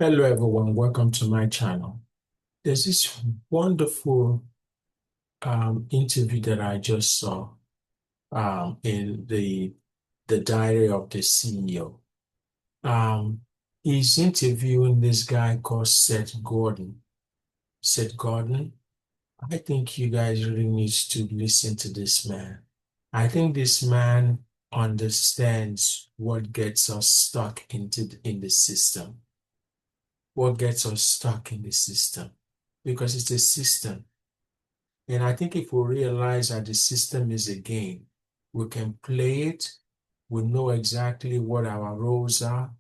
Hello, everyone. Welcome to my channel. There's this wonderful interview that I just saw in the Diary of the CEO. Um, he's interviewing this guy called Seth Gordon. Seth Gordon, I think you guys really need to listen to this man. I think this man understands what gets us stuck in the system. What gets us stuck in the system because it's a system. And I think if we realize that the system is a game, we can play it, we know exactly what our roles are,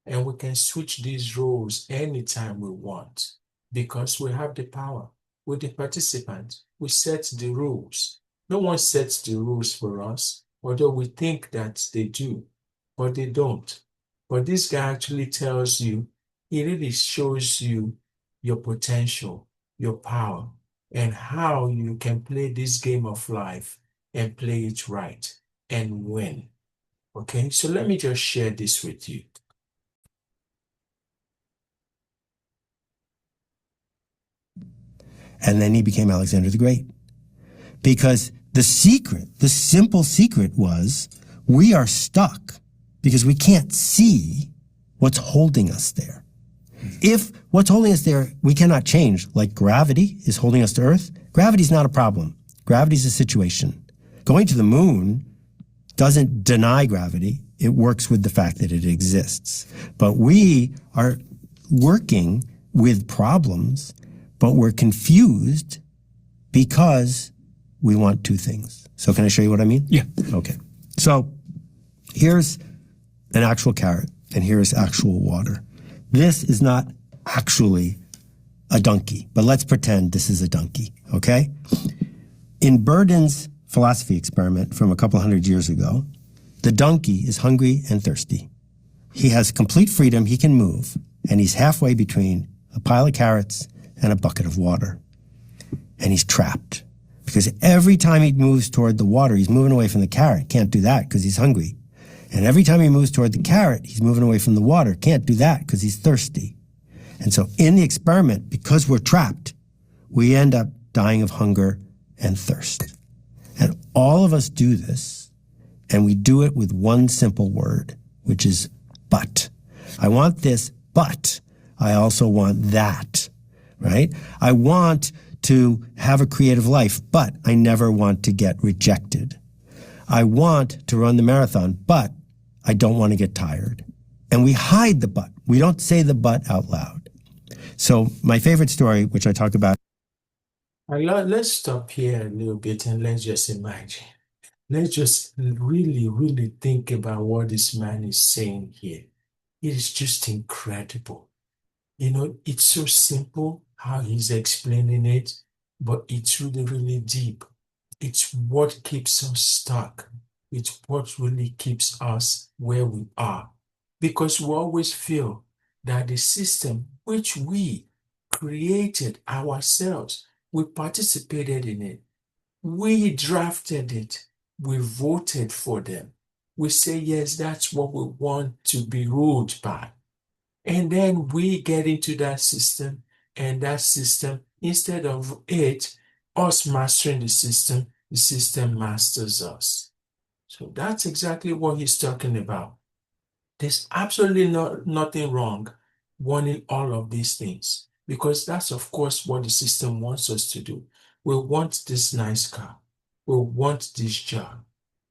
and we can switch these roles anytime we want because we have the power. We're the participant. We set the rules. No one sets the rules for us, although we think that they do, but they don't. But this guy actually tells you, he really shows you your potential, your power, and how you can play this game of life and play it right and win. Okay, so let me just share this with you. And then he became Alexander the Great. Because the secret, the simple secret was we are stuck because we can't see what's holding us there. If what's holding us there we cannot change, like gravity is holding us to Earth, gravity's not a problem. Gravity's a situation. Going to the moon doesn't deny gravity. It works with the fact that it exists. But we are working with problems, but we're confused because we want two things. So can I show you what I mean? Yeah. Okay. So here's an actual carrot, and here's actual water. This is not actually a donkey, but let's pretend this is a donkey, okay? In Burden's philosophy experiment from a couple hundred years ago, the donkey is hungry and thirsty. He has complete freedom, he can move, and he's halfway between a pile of carrots and a bucket of water. And he's trapped. Because every time he moves toward the water, he's moving away from the carrot. Can't do that because he's hungry. And every time he moves toward the carrot, he's moving away from the water. Can't do that because he's thirsty. And so in the experiment, because we're trapped, we end up dying of hunger and thirst. And all of us do this, and we do it with one simple word, which is but. I want this, but I also want that, right? I want to have a creative life, but I never want to get rejected. I want to run the marathon, but I don't want to get tired. And we hide the but. We don't say the but out loud. So my favorite story, which I talk about. Let's stop here a little bit and let's just imagine. Let's just really, really think about what this man is saying here. It is just incredible. You know, it's so simple how he's explaining it, but it's really, really deep. It's what keeps us stuck. It's what really keeps us where we are. Because we always feel that the system which we created ourselves, we participated in it, we drafted it, we voted for them. We say, yes, that's what we want to be ruled by. And then we get into that system, and that system, instead of us mastering the system masters us. So that's exactly what he's talking about. There's absolutely nothing wrong wanting all of these things because that's, of course, what the system wants us to do. We want this nice car. We want this job.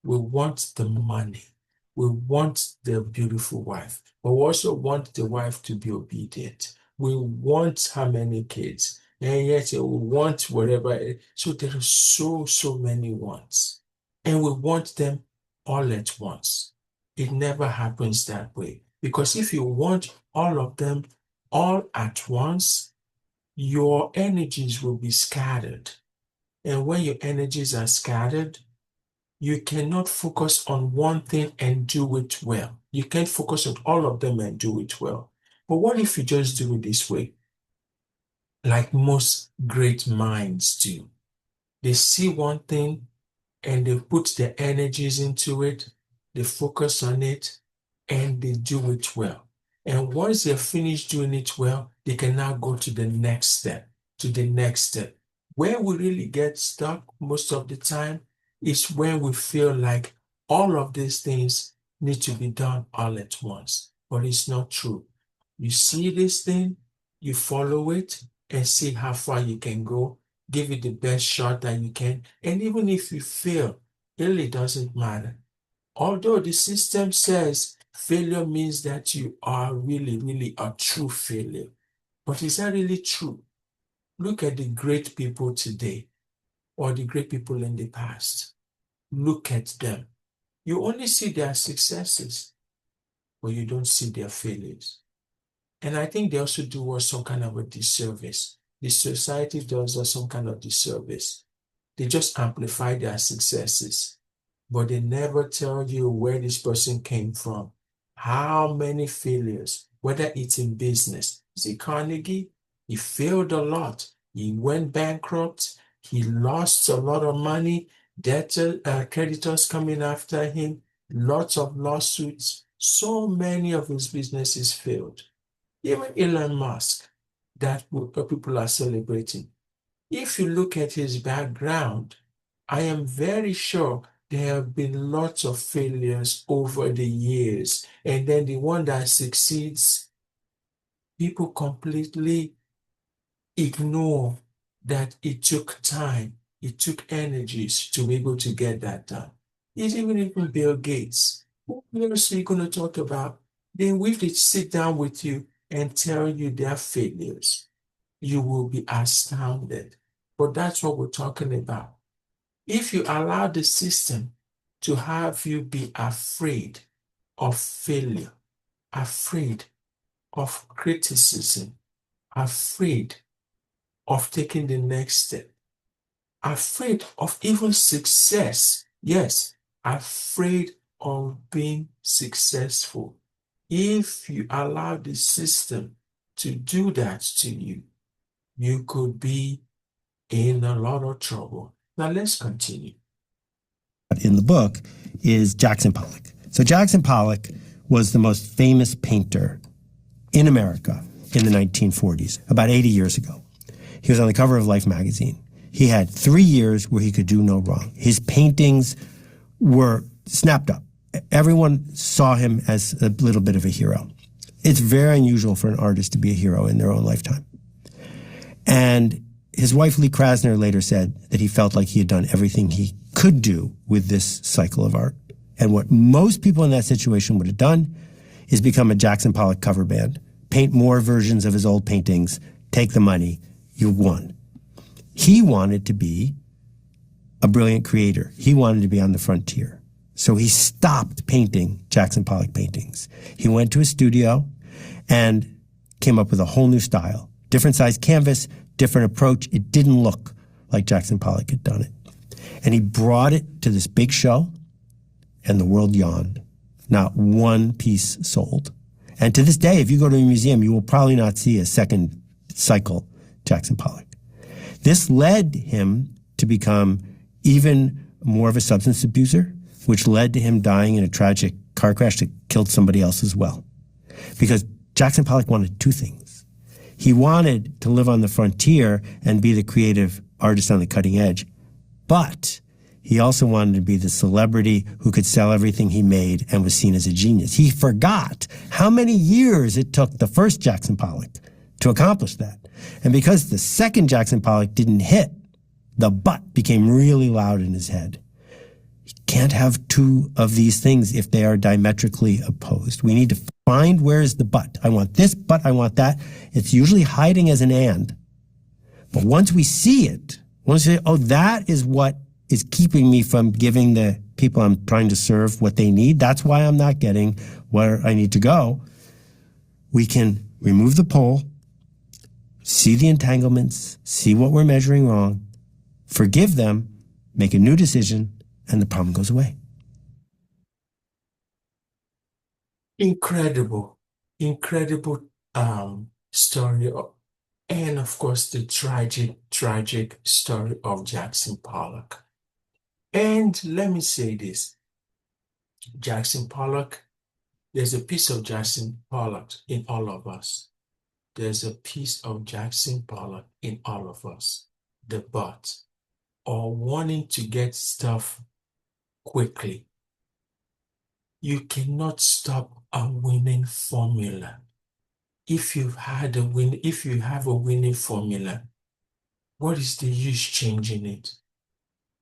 We want the money. We want the beautiful wife. But we also want the wife to be obedient. We want how many kids. And yet we want whatever. So there are so many wants. And we want them all at once. It never happens that way. Because if you want all of them all at once, your energies will be scattered. And when your energies are scattered, you cannot focus on one thing and do it well. You can't focus on all of them and do it well. But what if you just do it this way? Like most great minds do. They see one thing and they put their energies into it, they focus on it, and they do it well. And once they're finished doing it well, they can now go to the next step, to the next step. Where we really get stuck most of the time is when we feel like all of these things need to be done all at once. But it's not true. You see this thing, you follow it, and see how far you can go. Give it the best shot that you can. And even if you fail, it really doesn't matter. Although the system says failure means that you are really, really a true failure. But is that really true? Look at the great people today or the great people in the past. Look at them. You only see their successes, but you don't see their failures. And I think they also do us some kind of a disservice. The society does us some kind of disservice. They just amplify their successes, but they never tell you where this person came from, how many failures, whether it's in business. See, Carnegie, he failed a lot. He went bankrupt. He lost a lot of money, creditors coming after him, lots of lawsuits. So many of his businesses failed. Even Elon Musk, that people are celebrating. If you look at his background, I am very sure there have been lots of failures over the years. And then the one that succeeds, people completely ignore that it took time, it took energies to be able to get that done. It's even Bill Gates. Who else are you going to talk about? Then we could sit down with you and tell you their failures. You will be astounded. But that's what we're talking about. If you allow the system to have you be afraid of failure, afraid of criticism, afraid of taking the next step, afraid of even success, yes, afraid of being successful. If you allow the system to do that to you, you could be in a lot of trouble. Now let's continue. In the book is Jackson Pollock. So Jackson Pollock was the most famous painter in America in the 1940s, about 80 years ago. He was on the cover of Life magazine. He had 3 years where he could do no wrong. His paintings were snapped up. Everyone saw him as a little bit of a hero. It's very unusual for an artist to be a hero in their own lifetime. And his wife, Lee Krasner, later said that he felt like he had done everything he could do with this cycle of art. And what most people in that situation would have done is become a Jackson Pollock cover band, paint more versions of his old paintings, take the money, you won. He wanted to be a brilliant creator. He wanted to be on the frontier. So he stopped painting Jackson Pollock paintings. He went to a studio and came up with a whole new style. Different size canvas, different approach. It didn't look like Jackson Pollock had done it. And he brought it to this big show, and the world yawned. Not one piece sold. And to this day, if you go to a museum, you will probably not see a second cycle Jackson Pollock. This led him to become even more of a substance abuser, which led to him dying in a tragic car crash that killed somebody else as well. Because Jackson Pollock wanted two things. He wanted to live on the frontier and be the creative artist on the cutting edge, but he also wanted to be the celebrity who could sell everything he made and was seen as a genius. He forgot how many years it took the first Jackson Pollock to accomplish that. And because the second Jackson Pollock didn't hit, the but became really loud in his head. You can't have two of these things if they are diametrically opposed. We need to find where is the but. I want this, but I want that. It's usually hiding as an and. But once we see it, once we say, oh, that is what is keeping me from giving the people I'm trying to serve what they need, that's why I'm not getting where I need to go, we can remove the pole, see the entanglements, see what we're measuring wrong, forgive them, make a new decision, and the problem goes away. Incredible, incredible story. And of course, the tragic, tragic story of Jackson Pollock. And let me say this, Jackson Pollock There's a piece of Jackson Pollock in all of us. There's a piece of Jackson Pollock in all of us. The but, or wanting to get stuff quickly. You cannot stop a winning formula. If you have a winning formula, what is the use changing it?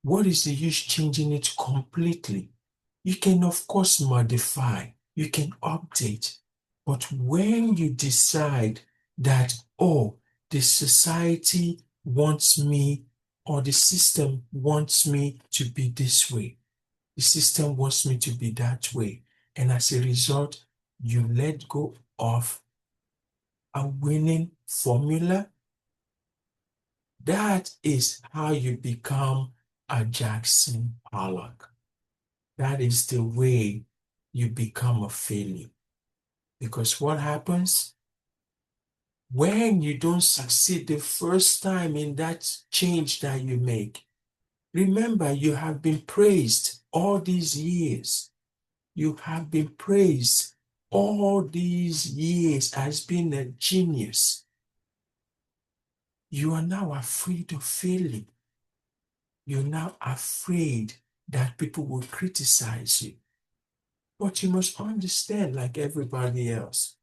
What is the use changing it completely? You can, of course, modify, you can update, but when you decide that, oh, the society wants me or the system wants me to be this way, the system wants me to be that way, and as a result, you let go of a winning formula, that is how you become a Jackson Pollock. That is the way you become a failure. Because what happens when you don't succeed the first time in that change that you make? Remember, you have been praised all these years. You have been praised all these years as being a genius. You are now afraid of failing. You're now afraid that people will criticize you. But you must understand, like everybody else,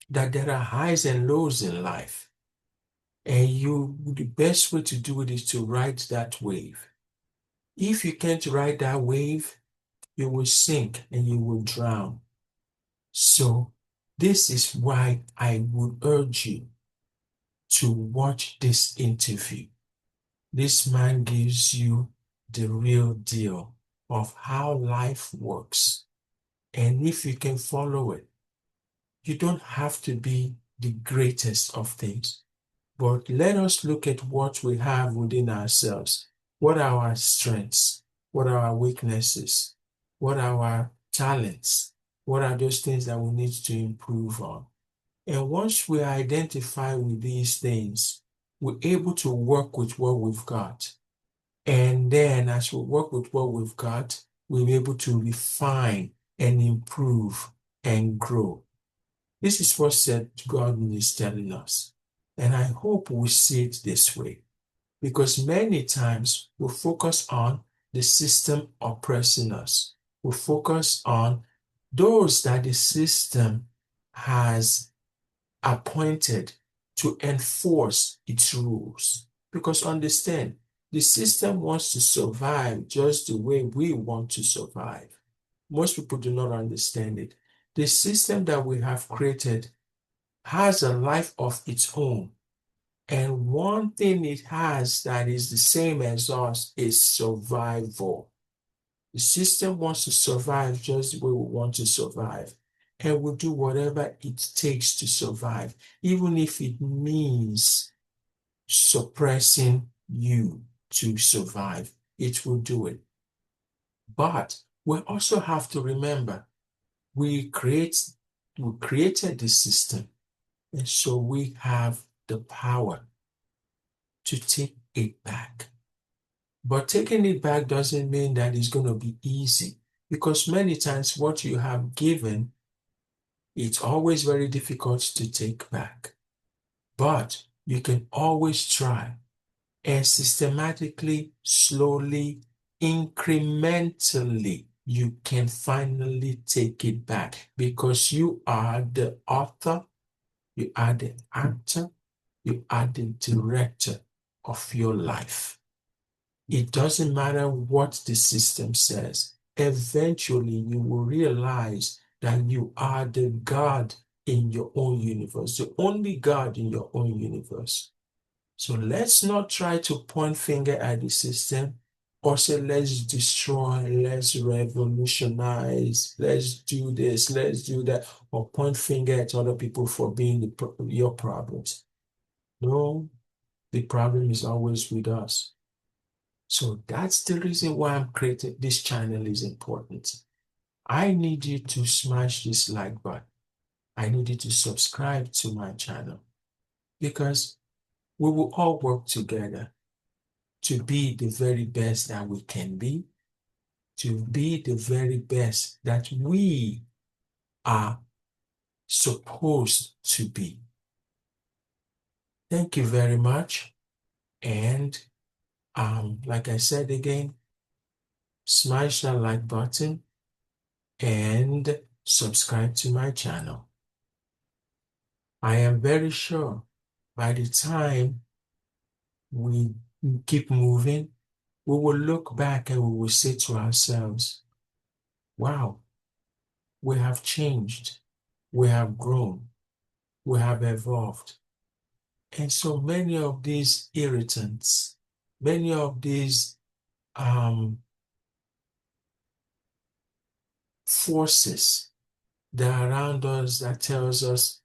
that there are highs and lows in life. And the best way to do it is to ride that wave. If you can't ride that wave, you will sink and you will drown. So this is why I would urge you to watch this interview. This man gives you the real deal of how life works. And if you can follow it, you don't have to be the greatest of things. But let us look at what we have within ourselves. What are our strengths? What are our weaknesses? What are our talents? What are those things that we need to improve on? And once we identify with these things, we're able to work with what we've got. And then as we work with what we've got, we're able to refine and improve and grow. This is what said God is telling us. And I hope we see it this way. Because many times we focus on the system oppressing us. We focus on those that the system has appointed to enforce its rules. Because understand, the system wants to survive just the way we want to survive. Most people do not understand it. The system that we have created has a life of its own. And one thing it has that is the same as us is survival. The system wants to survive just the way we want to survive. And will do whatever it takes to survive, even if it means suppressing you to survive. It will do it. But we also have to remember we created the system, and so we have the power to take it back. But taking it back doesn't mean that it's going to be easy, because many times what you have given, it's always very difficult to take back. But you can always try, and systematically, slowly, incrementally, you can finally take it back, because you are the author, you are the actor, you are the director of your life. It doesn't matter what the system says. Eventually, you will realize that you are the God in your own universe, the only God in your own universe. So let's not try to point finger at the system or say, let's destroy, let's revolutionize, let's do this, let's do that, or point finger at other people for being your problems. No, the problem is always with us. So that's the reason why I'm creating this channel is important. I need you to smash this like button. I need you to subscribe to my channel, because we will all work together to be the very best that we can be, to be the very best that we are supposed to be. Thank you very much. And like I said again, smash that like button and subscribe to my channel. I am very sure by the time we keep moving, we will look back and we will say to ourselves, wow, we have changed, we have grown, we have evolved. And so many of these irritants, many of these forces that are around us that tells us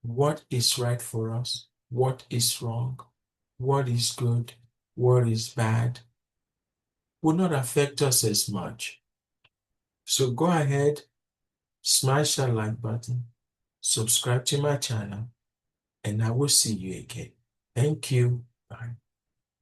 what is right for us, what is wrong, what is good, what is bad, will not affect us as much. So go ahead, smash that like button, subscribe to my channel, and I will see you again. Thank you. Bye.